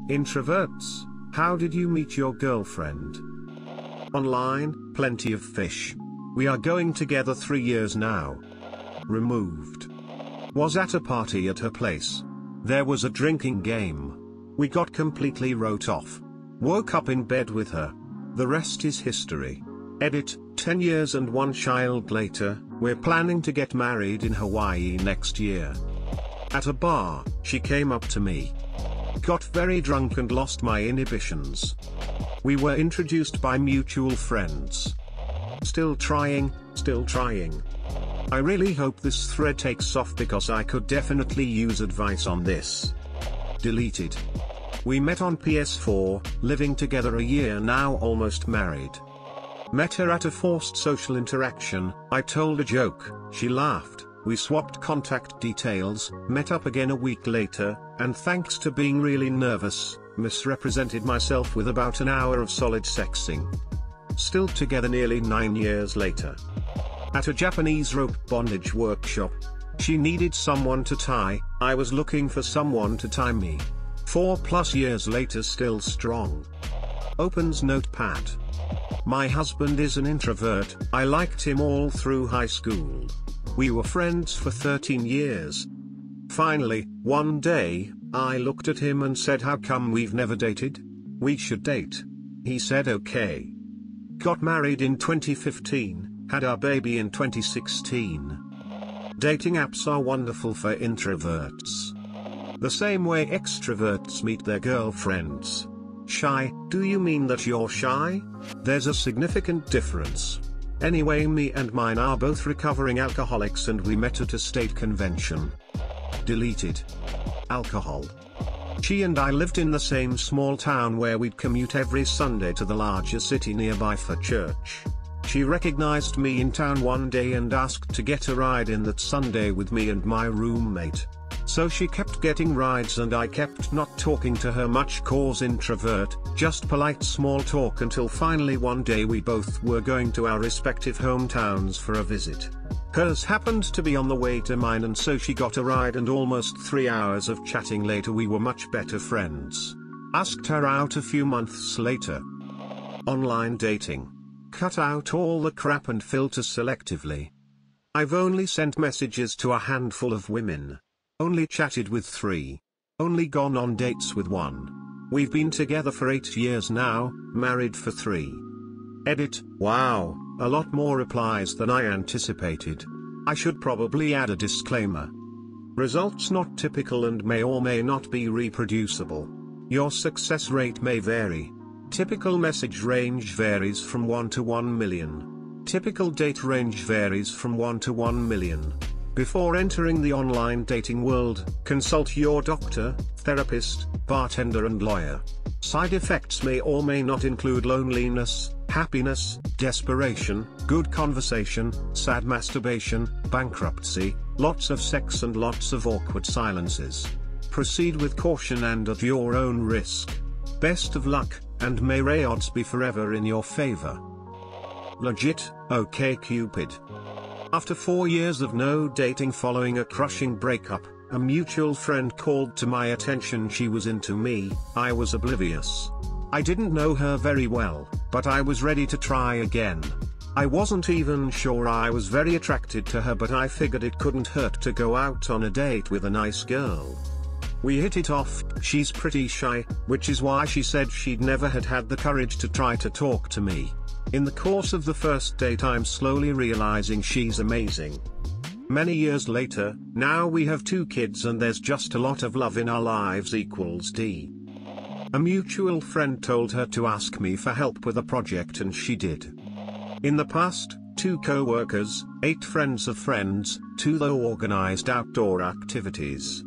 Introverts, how did you meet your girlfriend? Online, plenty of fish. We are going together 3 years now. Removed. Was at a party at her place. There was a drinking game. We got completely wrote off. Woke up in bed with her. The rest is history. Edit, 10 years and 1 child later, we're planning to get married in Hawaii next year. At a bar, she came up to me. Got very drunk and lost my inhibitions. We were introduced by mutual friends. Still trying. I really hope this thread takes off because I could definitely use advice on this. Deleted. We met on PS4, living together a year now, almost married. Met her at a forced social interaction. I told a joke, she laughed, we swapped contact details, met up again a week later, and thanks to being really nervous, misrepresented myself with about an hour of solid sexing. Still together nearly 9 years later. At a Japanese rope bondage workshop. She needed someone to tie, I was looking for someone to tie me. 4+ years later, still strong. Opens notepad. My husband is an introvert, I liked him all through high school. We were friends for 13 years. Finally, one day, I looked at him and said, how come we've never dated? We should date. He said okay. Got married in 2015, had our baby in 2016. Dating apps are wonderful for introverts. The same way extroverts meet their girlfriends. Shy, do you mean that you're shy? There's a significant difference. Anyway, me and mine are both recovering alcoholics and we met at a state convention. Deleted. Alcohol. She and I lived in the same small town where we'd commute every Sunday to the larger city nearby for church. She recognized me in town one day and asked to get a ride in that Sunday with me and my roommate. So she kept getting rides and I kept not talking to her much cause introvert, just polite small talk until finally one day we both were going to our respective hometowns for a visit. Hers happened to be on the way to mine and so she got a ride and almost 3 hours of chatting later we were much better friends. Asked her out a few months later. Online dating. Cut out all the crap and filter selectively. I've only sent messages to a handful of women. Only chatted with 3. Only gone on dates with 1. We've been together for 8 years now, married for 3. Edit, wow, a lot more replies than I anticipated. I should probably add a disclaimer. Results not typical and may or may not be reproducible. Your success rate may vary. Typical message range varies from 1 to 1 million. Typical date range varies from 1 to 1 million. Before entering the online dating world, consult your doctor, therapist, bartender and lawyer. Side effects may or may not include loneliness, happiness, desperation, good conversation, sad masturbation, bankruptcy, lots of sex and lots of awkward silences. Proceed with caution and at your own risk. Best of luck, and may odds be forever in your favor. Legit, OkCupid. After 4 years of no dating following a crushing breakup, a mutual friend called to my attention she was into me. I was oblivious. I didn't know her very well, but I was ready to try again. I wasn't even sure I was very attracted to her, but I figured it couldn't hurt to go out on a date with a nice girl. We hit it off. She's pretty shy, which is why she said she'd never had the courage to try to talk to me. In the course of the first date I'm slowly realizing she's amazing. Many years later, now we have 2 kids and there's just a lot of love in our lives equals D. A mutual friend told her to ask me for help with a project and she did. In the past, 2 co-workers, 8 friends of friends, 2 though organized outdoor activities.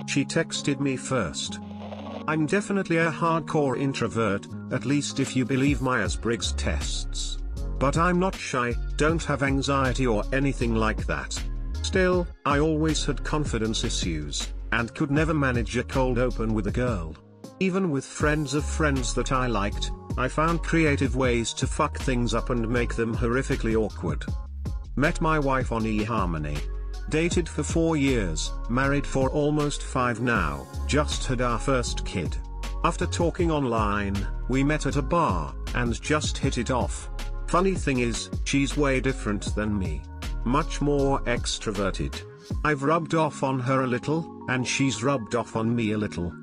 She texted me first. I'm definitely a hardcore introvert, at least if you believe Myers-Briggs tests. But I'm not shy, don't have anxiety or anything like that. Still, I always had confidence issues, and could never manage a cold open with a girl. Even with friends of friends that I liked, I found creative ways to fuck things up and make them horrifically awkward. Met my wife on eHarmony. Dated for 4 years, married for almost 5 now, just had our first kid. After talking online, we met at a bar, and just hit it off. Funny thing is, she's way different than me. Much more extroverted. I've rubbed off on her a little, and she's rubbed off on me a little.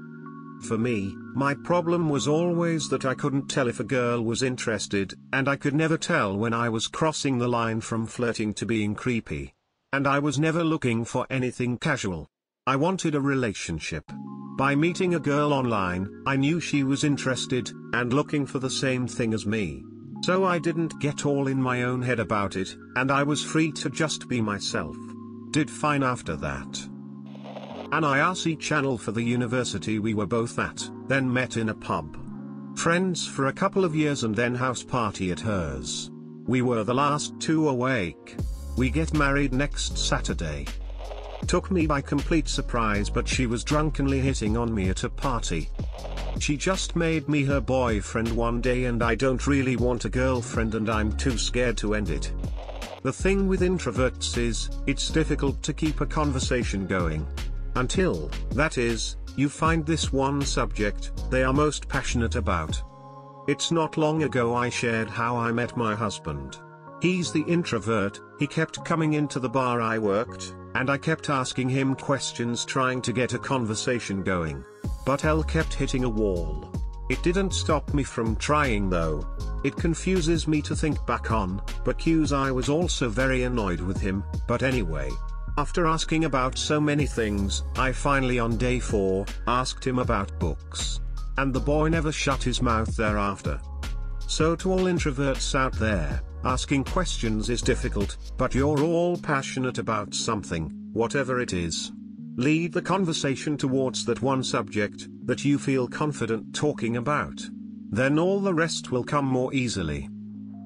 For me, my problem was always that I couldn't tell if a girl was interested, and I could never tell when I was crossing the line from flirting to being creepy. And I was never looking for anything casual. I wanted a relationship. By meeting a girl online, I knew she was interested, and looking for the same thing as me. So I didn't get all in my own head about it, and I was free to just be myself. Did fine after that. An IRC channel for the university we were both at, then met in a pub. Friends for a couple of years and then house party at hers. We were the last two awake. We get married next Saturday. Took me by complete surprise, but she was drunkenly hitting on me at a party. She just made me her boyfriend one day, and I don't really want a girlfriend and I'm too scared to end it. The thing with introverts is, it's difficult to keep a conversation going. Until, that is, you find this one subject they are most passionate about. It's not long ago I shared how I met my husband. He's the introvert. He kept coming into the bar I worked, and I kept asking him questions trying to get a conversation going. But L kept hitting a wall. It didn't stop me from trying though. It confuses me to think back on, but cues I was also very annoyed with him, but anyway. After asking about so many things, I finally on day 4, asked him about books. And the boy never shut his mouth thereafter. So to all introverts out there, asking questions is difficult, but you're all passionate about something, whatever it is. Lead the conversation towards that one subject that you feel confident talking about. Then all the rest will come more easily.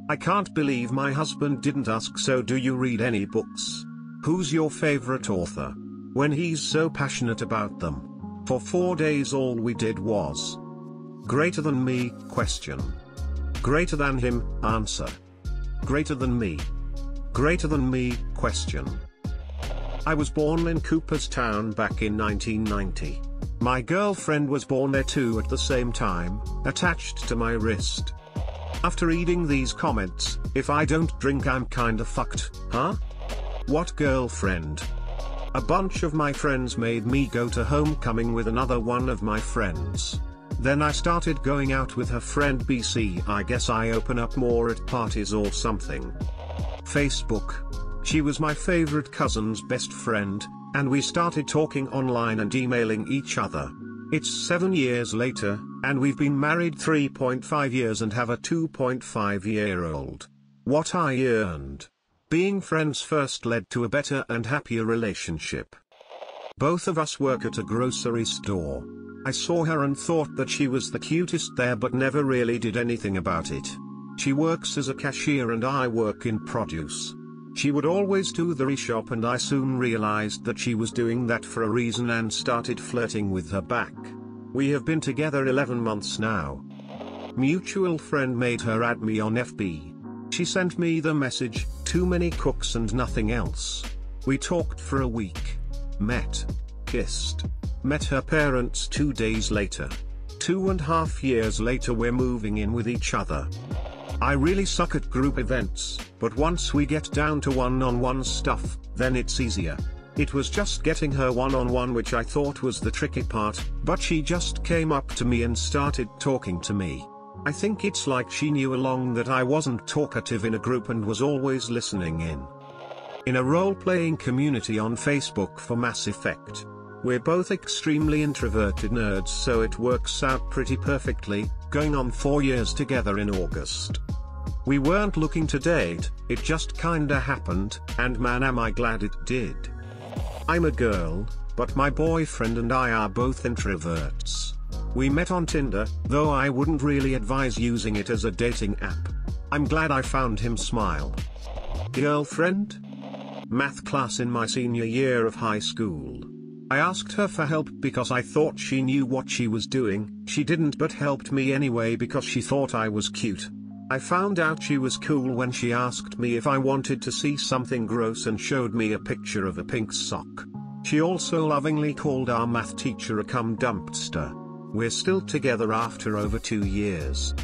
I can't believe my husband didn't ask, so do you read any books? Who's your favorite author? When he's so passionate about them. For 4 days all we did was greater than me, question. Greater than him, answer. Greater than me. Greater than me, question. I was born in Cooperstown back in 1990. My girlfriend was born there too at the same time, attached to my wrist. After reading these comments, if I don't drink I'm kinda fucked, huh? What girlfriend? A bunch of my friends made me go to homecoming with another one of my friends. Then I started going out with her friend BC. I guess I open up more at parties or something. Facebook. She was my favorite cousin's best friend, and we started talking online and emailing each other. It's 7 years later, and we've been married 3.5 years and have a 2.5-year-old. What I earned. Being friends first led to a better and happier relationship. Both of us work at a grocery store. I saw her and thought that she was the cutest there, but never really did anything about it. She works as a cashier and I work in produce. She would always do the reshop, and I soon realized that she was doing that for a reason and started flirting with her back. We have been together 11 months now. Mutual friend made her add me on FB. She sent me the message, too many cooks and nothing else. We talked for a week. Met. Kissed. Met her parents 2 days later. 2.5 years later we're moving in with each other. I really suck at group events, but once we get down to one-on-one stuff, then it's easier. It was just getting her one-on-one which I thought was the tricky part, but she just came up to me and started talking to me. I think it's like she knew along that I wasn't talkative in a group and was always listening in. In a role-playing community on Facebook for Mass Effect. We're both extremely introverted nerds, so it works out pretty perfectly, going on 4 years together in August. We weren't looking to date, it just kinda happened, and man am I glad it did. I'm a girl, but my boyfriend and I are both introverts. We met on Tinder, though I wouldn't really advise using it as a dating app. I'm glad I found him. Smile. Girlfriend? Math class in my senior year of high school. I asked her for help because I thought she knew what she was doing. She didn't, but helped me anyway because she thought I was cute. I found out she was cool when she asked me if I wanted to see something gross and showed me a picture of a pink sock. She also lovingly called our math teacher a cum dumpster. We're still together after over 2 years.